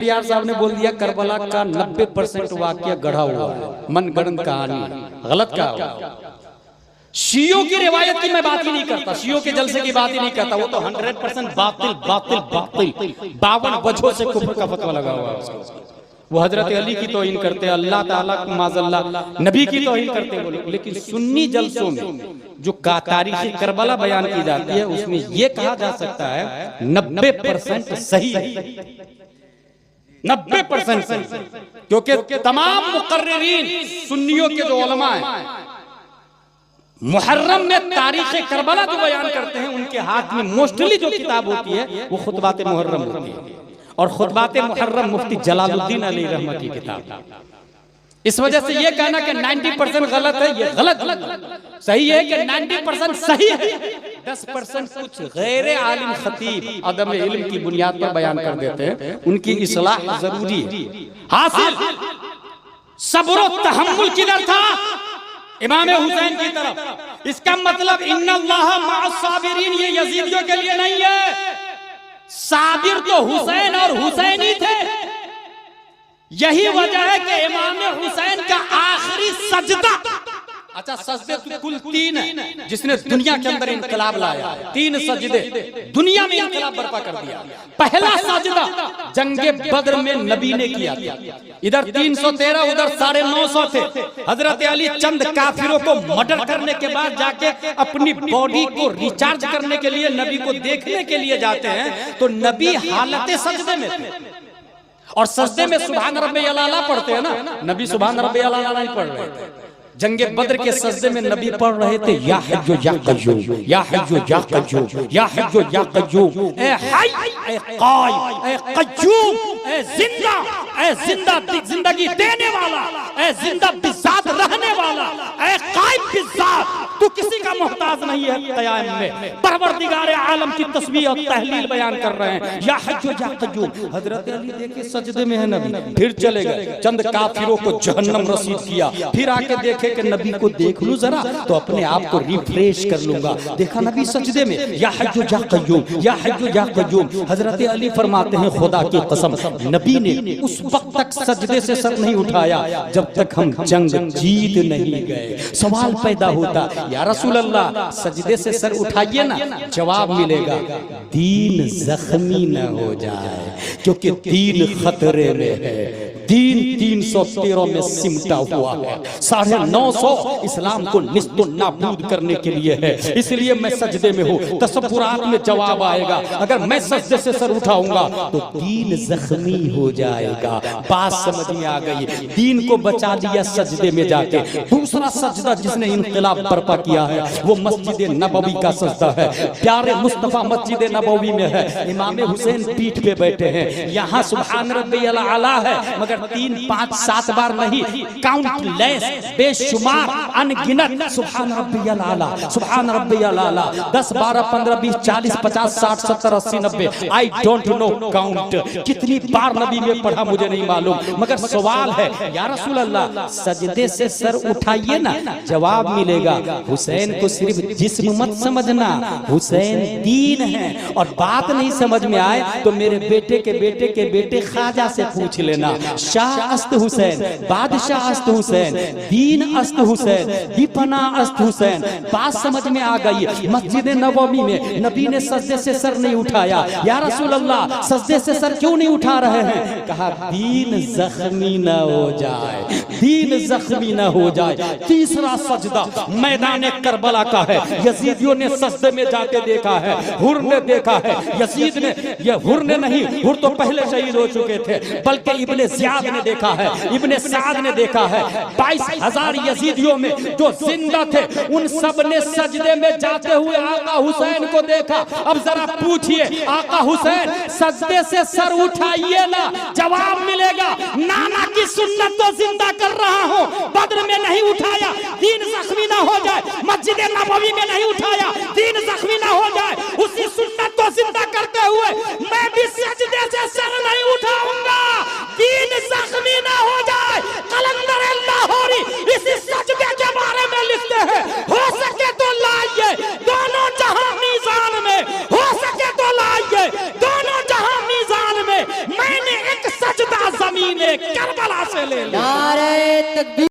यार साहब ने बोल दिया करबला का 90% वाकया गढ़ा हुआ है, मनगढ़ंत कहानी, गलत कहा। शियों की रिवायत की मैं बात ही नहीं करता, शियों के जलसे की बात ही नहीं करता, वो तो 100% बातिल बातिल बातिल 52 वजहों से कुफ्र का फतवा लगा हुआ है। वो हजरत अली की तौहीन करते हैं, अल्लाह ताला माज़अल्लाह नबी की तौहीन करते हैं वो लोग। लेकिन सुन्नी जलसों में जो तारीख़ करबला बयान की जाती है उसमें ये कहा जा सकता है 90% सही है, 90% सही, क्योंकि तमाम मुकर्रिरीन सुन्नियों के जो उलमा हैं मुहर्रम में तारीख़ करबला जो बयान करते हैं उनके हाथ में मोस्टली जो किताब होती है वो खुतबात मुहर्रम होती है, और खुतबात मुहर्रम मुफ्ती जलालुद्दीन अली रहमत की किताब। इस वजह से ये कहना कि 90% गलत है, ये गलत। सही है कि 90% सही है, 10% कुछ गैर आलिम खतीब अदम इल्म की बुनियाद पर बयान कर देते हैं, उनकी इस्लाह जरूरी है। हासिल सब्र व तहम्मुल किधर था? इमाम हुसैन की तरफ। इसका मतलब इन्नल्लाह मअस साबिरीन ये यजीदियों के लिए नहीं है, साबिर तो हुसैन और हुसैनी थे। यही वजह है कि इमाम हुसैन का आखिरी सजदा, अच्छा सजदे तो कुल 3 है जिसने दुनिया के अंदर इनकलाब लाया, 3 सजदे दुनिया में इनकलाब बर्पा कर दिया। पहला सजदा जंगे बद्र में नबी ने किया था, इधर 313 उधर 950 थे। हजरत अली चंद काफिरों को मर्डर करने के बाद जाके अपनी बॉडी को रिचार्ज करने के लिए नबी को देखने के लिए जाते हैं, तो नबी हालत सजदे में थे, और सजदे में सुभान रब्बियल आला पढ़ते हैं ना, नबी सुभान रब्बियल आला नहीं पढ़ रहे थे। जंगे बद्र के सजदे में नबी पढ़ रहे थे या हज्जो या कज्जो या हज्जो या कज्जो या हज्जो या कज्जो, ए हय ए कायम ए कज्जूम ए जिंदा, ए जिंदा जिंदगी देने वाला, ए जिंदा बिज़ात रहने वाला, ए कायम बिज़ात, तू किसी का मोहताज नहीं है क़याम में। परवरदिगार आलम की तस्बीह और तहलील बयान कर रहे हैं, या हज्जो या कज्जूम। हजरत अली देखे सजदे में है नबी, फिर चले गए, चंद काफिरों को जहन्नम रसीद किया, फिर आके देखे कि नबी को देख लूं जरा तो अपने आप को रिफ्रेश कर लूंगा। देखा नबी सजदे में, या हज्जो या कज्जूम या हज्जो या कज्जूम। हजरत अली फरमाते हैं खुदा की कसम नबी ने उस वक्त तक सजदे से सर नहीं उठाया जब तक हम जंग जीत नहीं गए। सवाल पैदा होता, या रसूल अल्लाह सजदे से सर उठाइए ना, जवाब मिलेगा दीन जख्मी न हो जाए, क्योंकि दीन खतरे में है। दीन 313 में सिमटा हुआ है, 950 इस्लाम को निस्तो नाबूद करने के लिए है। इसलिए मैं सजदे में हूँ, तसव्वुरात में जवाब आएगा। अगर मैं सजदे से सर उठाऊंगा तो दीन जख्मी हो जाएगा। बात समझ में आ गई, दीन को बचा लिया सजदे में जाके। दूसरा सजदा जिसने इनकलाब बर्पा किया है वो मस्जिद नबवी का सजदा है। प्यारे मुस्तफा मस्जिद नबवी में है, इमाम हुसैन पीठ पे बैठे हैं, यहाँ सुभान रब्बियल आला है, मगर 3, 5, 7 बार नहीं, काउंटलेस बेशुमार अनगिनत सुभान रब्बियल आला, सुभान रब्बियल आला, 10, 12, 15, 20, 40, 50, 60, 70, 80, 90, आई डोंट नो काउंट। कितनी बार नबी में पढ़ा मुझे नहीं मालूम, मगर सवाल है या रसूल अल्लाह सजदे से सर उठाइए ना, जवाब मिलेगा हुसैन को सिर्फ जिस्म मत समझना, हुसैन दीन है। और बात नहीं समझ में आए तो मेरे बेटे के बेटे के बेटे ख्वाजा से पूछ लेना, शाह अस्त हुसैन, बादशाह अस्त हुसैन, दीन अस्त हुसैन, दीपना अस्त हुसैन। बात समझ में आ गई। मस्जिद नबवी में नबी ने सजदे से सर नहीं उठाया, या रसूल अल्लाह सजदे से सर क्यों नहीं उठा रहे हैं? कहा दीन जख्मी न हो जाए, दीन जख्मी न हो जाए। तीसरा सजदा मैदान करबला का है, यजीदियों ने सजदे में जाके देखा है, हुर ने देखा है, यजीद ने, ये हुर ने नहीं, हुर तो पहले शहीद हो चुके थे, बल्कि इब्ने ज़ियाद ने देखा है, इब्ने साद ने देखा है। 22,000 यजीदियों में जो जिंदा थे उन सब ने सजदे में जाते हुए आका हुसैन को देखा। अब जरा पूछिए आका हुसैन सजदे से सर उठाइए ना, जवाब मिलेगा नाना की सुन्नत तो जिंदा कर रहा हूँ, बद्र में नहीं उठाया दीन जख्मी ना हो जाए, मस्जिद नबवी में नहीं उठाया दीन जख्मी ना हो जाए, उसी सुन्नत को जिंदा करते हुए मैं भी सजदे से सर नहीं उठाऊंगा, दीन जख्मी ना हो जाए। कलंदर लाहौरी इसी सजदे के बारे में लिखते हैं, हो सके तो लाइए दोनों जहां मीज़ान में, हो सके तो लाइए दोनों जहां मीज़ान में। मैंने एक सजदा ले, करबला से ले ले। नारे तकबीर।